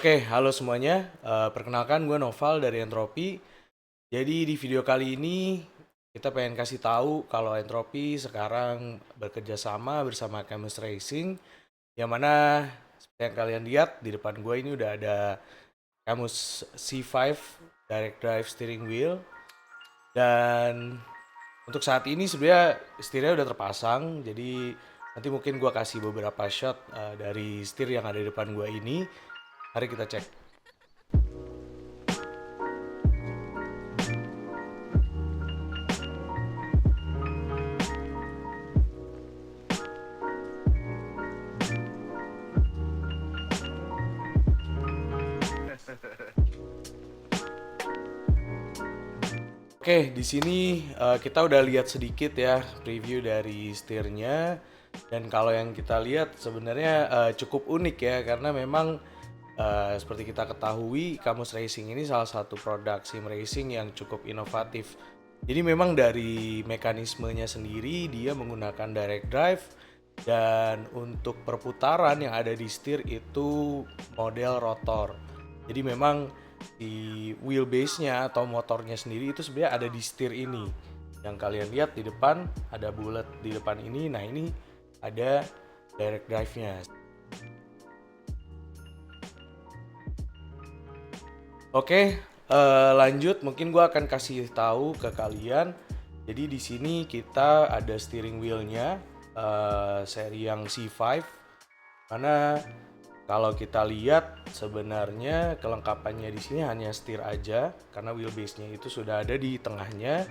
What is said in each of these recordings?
Oke, halo semuanya. Perkenalkan gue Noval dari Entropi. Jadi di video kali ini kita pengen kasih tahu kalau Entropi sekarang bekerja sama bersama Camus Racing, yang mana seperti yang kalian lihat di depan gue ini udah ada Camus C5 Direct Drive Steering Wheel. Dan untuk saat ini sebenarnya setirnya udah terpasang, jadi nanti mungkin gue kasih beberapa shot dari setir yang ada di depan gue ini. Mari kita cek. Oke, di sini kita udah lihat sedikit ya preview dari setirnya, dan kalau yang kita lihat sebenarnya cukup unik ya, karena memang seperti kita ketahui Camus Racing ini salah satu produk sim racing yang cukup inovatif. Jadi memang dari mekanismenya sendiri dia menggunakan direct drive, dan untuk perputaran yang ada di setir itu model rotor. Jadi memang di wheelbase-nya atau motornya sendiri itu sebenarnya ada di setir ini. Yang kalian lihat di depan ada bullet di depan ini. Nah, ini ada direct drive-nya. Oke, lanjut mungkin gue akan kasih tahu ke kalian. Jadi di sini kita ada steering wheel-nya seri yang C5, mana kalau kita lihat sebenarnya kelengkapannya di sini hanya setir aja karena wheelbase-nya itu sudah ada di tengahnya.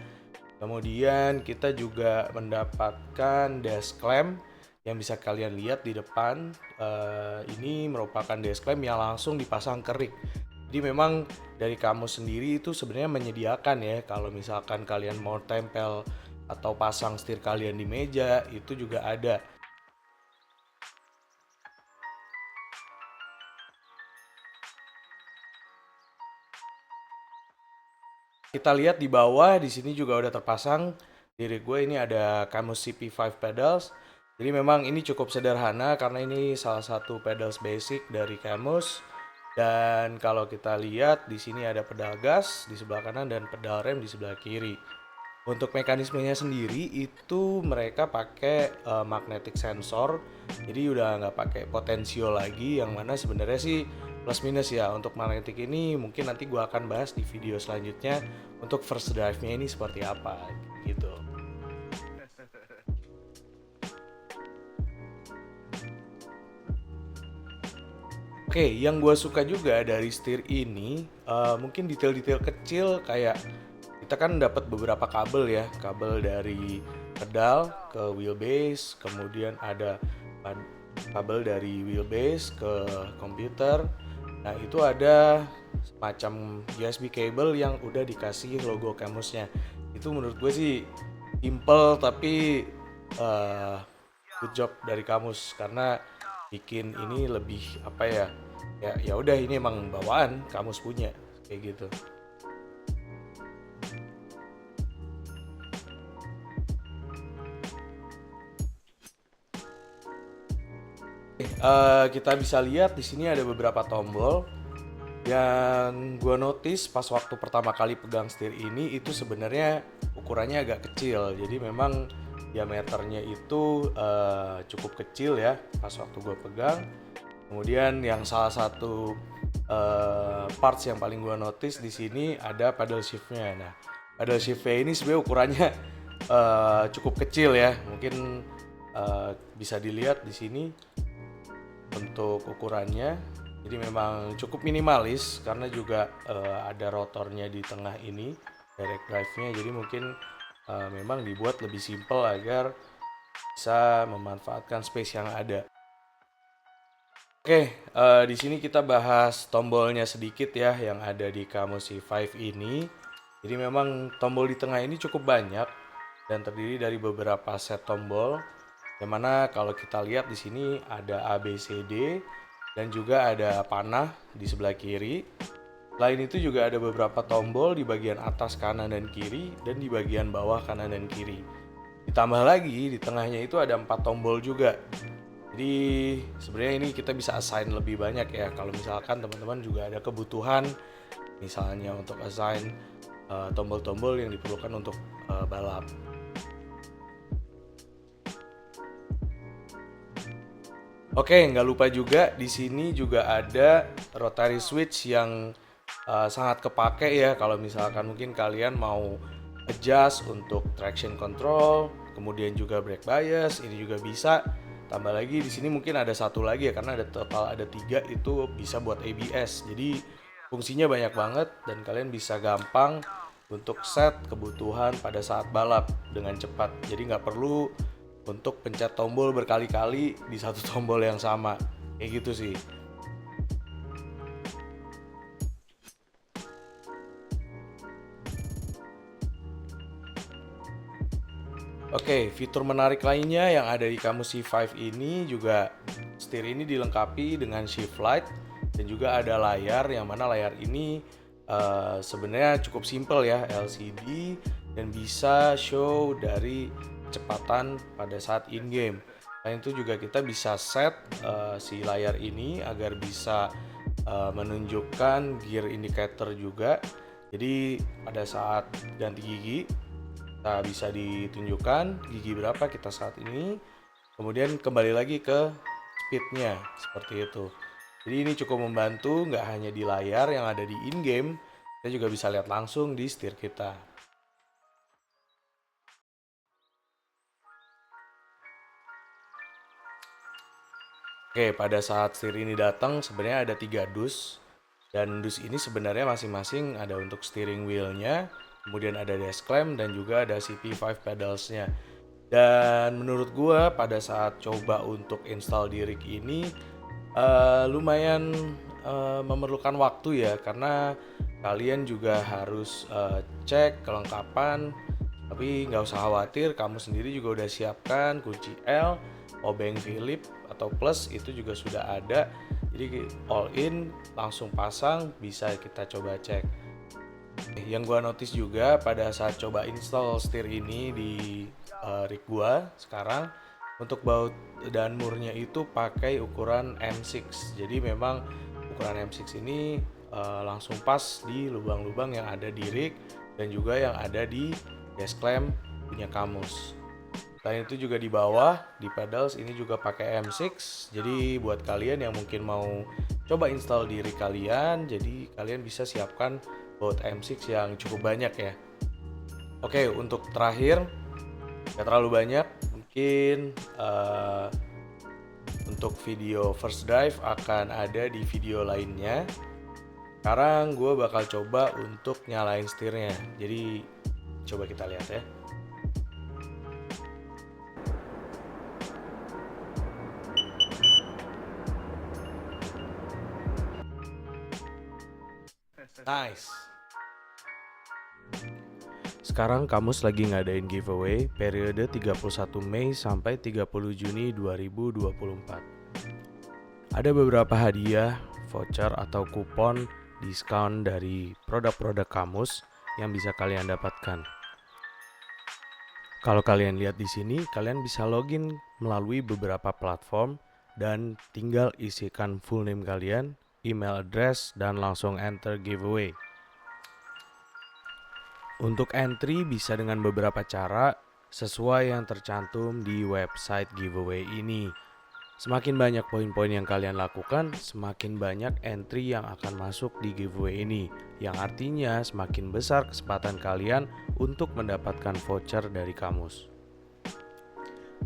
Kemudian kita juga mendapatkan dash clamp yang bisa kalian lihat di depan. Ini merupakan dash clamp yang langsung dipasang ke rig. Jadi memang dari kamu sendiri itu sebenarnya menyediakan ya, kalau misalkan kalian mau tempel atau pasang setir kalian di meja itu juga ada. Kita lihat di bawah di sini juga udah terpasang diri gue, ini ada Camus CP5 pedals. Jadi memang ini cukup sederhana karena ini salah satu pedals basic dari Camus. Dan kalau kita lihat di sini ada pedal gas di sebelah kanan dan pedal rem di sebelah kiri. Untuk mekanismenya sendiri itu mereka pakai magnetic sensor, jadi udah nggak pakai potensio lagi, yang mana sebenarnya sih plus minus ya. Untuk magnetic ini mungkin nanti gue akan bahas di video selanjutnya untuk first drive-nya ini seperti apa gitu. Oke, yang gue suka juga dari setir ini mungkin detail-detail kecil, kayak kita kan dapat beberapa kabel ya, kabel dari pedal ke wheelbase, kemudian ada kabel dari wheelbase ke komputer. Nah, itu ada semacam USB cable yang udah dikasih logo Camusnya. Itu menurut gue sih simple tapi uh, good job dari Camus, karena bikin ini lebih apa ya, ya udah, ini emang bawaan Camus punya kayak gitu. Kita bisa lihat di sini ada beberapa tombol yang gue notice pas waktu pertama kali pegang setir ini itu sebenarnya ukurannya agak kecil. Jadi memang diameternya itu cukup kecil ya pas waktu gue pegang. Kemudian yang salah satu parts yang paling gue notice di sini ada paddle shiftnya. Nah, paddle shiftnya ini sebenarnya ukurannya cukup kecil ya. Mungkin bisa dilihat di sini untuk ukurannya. Jadi memang cukup minimalis karena juga ada rotornya di tengah ini, direct drive-nya. Jadi mungkin memang dibuat lebih simple agar bisa memanfaatkan space yang ada. Oke, di sini kita bahas tombolnya sedikit ya yang ada di Camus C5 ini. Jadi memang tombol di tengah ini cukup banyak dan terdiri dari beberapa set tombol. Yang mana kalau kita lihat di sini ada A, B, C, D, dan juga ada panah di sebelah kiri. Selain itu juga ada beberapa tombol di bagian atas kanan dan kiri, dan di bagian bawah kanan dan kiri. Ditambah lagi di tengahnya itu ada 4 tombol juga. Jadi sebenarnya ini kita bisa assign lebih banyak ya. Kalau misalkan teman-teman juga ada kebutuhan, misalnya untuk assign tombol-tombol yang diperlukan untuk balap. Oke, nggak lupa juga di sini juga ada rotary switch yang sangat kepake ya kalau misalkan mungkin kalian mau adjust untuk traction control, kemudian juga brake bias, ini juga bisa. Tambah lagi di sini mungkin ada satu lagi ya karena ada total ada 3 itu bisa buat ABS. Jadi fungsinya banyak banget dan kalian bisa gampang untuk set kebutuhan pada saat balap dengan cepat. Jadi nggak perlu untuk pencet tombol berkali-kali di satu tombol yang sama. Kayak gitu sih. Oke, fitur menarik lainnya yang ada di Camus C5 ini juga setir ini dilengkapi dengan shift light dan juga ada layar yang mana layar ini sebenarnya cukup simple ya, LCD dan bisa show dari kecepatan pada saat in game. Selain itu juga kita bisa set si layar ini agar bisa menunjukkan gear indicator juga. Jadi pada saat ganti gigi kita bisa ditunjukkan gigi berapa kita saat ini, kemudian kembali lagi ke speednya seperti itu. Jadi ini cukup membantu nggak hanya di layar yang ada di in-game, kita juga bisa lihat langsung di setir kita. Oke, pada saat setir ini datang sebenarnya ada 3 dus. Dan dus ini sebenarnya masing-masing ada untuk steering wheelnya, kemudian ada dash clamp dan juga ada CP5 pedalsnya. Dan menurut gua pada saat coba untuk install di rig ini lumayan memerlukan waktu ya karena kalian juga harus cek kelengkapan, tapi nggak usah khawatir, kamu sendiri juga udah siapkan kunci L, obeng Philip atau plus itu juga sudah ada. Jadi all in langsung pasang, bisa kita coba cek. Yang gua notice juga pada saat coba install setir ini di rig gua sekarang, untuk baut dan murnya itu pakai ukuran M6. Jadi memang ukuran M6 ini langsung pas di lubang-lubang yang ada di rig dan juga yang ada di dash clamp punya Camus. Selain itu juga di bawah di pedals ini juga pakai M6. Jadi buat kalian yang mungkin mau coba install diri kalian, jadi kalian bisa siapkan baut M6 yang cukup banyak ya. Oke, untuk terakhir gak terlalu banyak, mungkin untuk video first dive akan ada di video lainnya. Sekarang gue bakal coba untuk nyalain setirnya. Jadi coba kita lihat ya. Nice. Sekarang Kamus lagi ngadain giveaway periode 31 Mei sampai 30 Juni 2024. Ada beberapa hadiah, voucher atau kupon diskon dari produk-produk Kamus yang bisa kalian dapatkan. Kalau kalian lihat di sini, kalian bisa login melalui beberapa platform dan tinggal isikan full name kalian, email address, dan langsung enter giveaway. Untuk entry bisa dengan beberapa cara sesuai yang tercantum di website giveaway ini. Semakin banyak poin-poin yang kalian lakukan, semakin banyak entry yang akan masuk di giveaway ini, yang artinya semakin besar kesempatan kalian untuk mendapatkan voucher dari Kamus.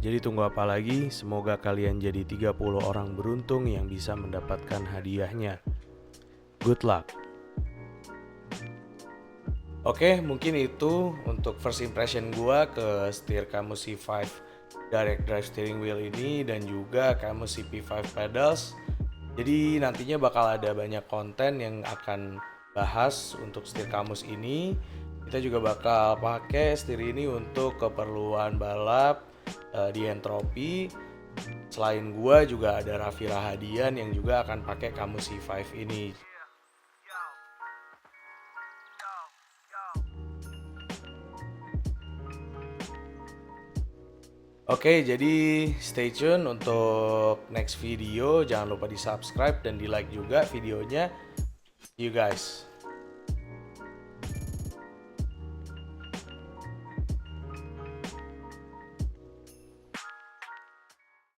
Jadi tunggu apa lagi? Semoga kalian jadi 30 orang beruntung yang bisa mendapatkan hadiahnya. Good luck! Oke, mungkin itu untuk first impression gua ke setir Camus C5 direct drive steering wheel ini dan juga Camus CP5 pedals. Jadi nantinya bakal ada banyak konten yang akan bahas untuk setir Camus ini. Kita juga bakal pakai setir ini untuk keperluan balap di Entropy. Selain gua juga ada Raffi Rahadian yang juga akan pakai Camus C5 ini. Oke, jadi stay tune untuk next video. Jangan lupa di subscribe dan di like juga videonya. See you guys.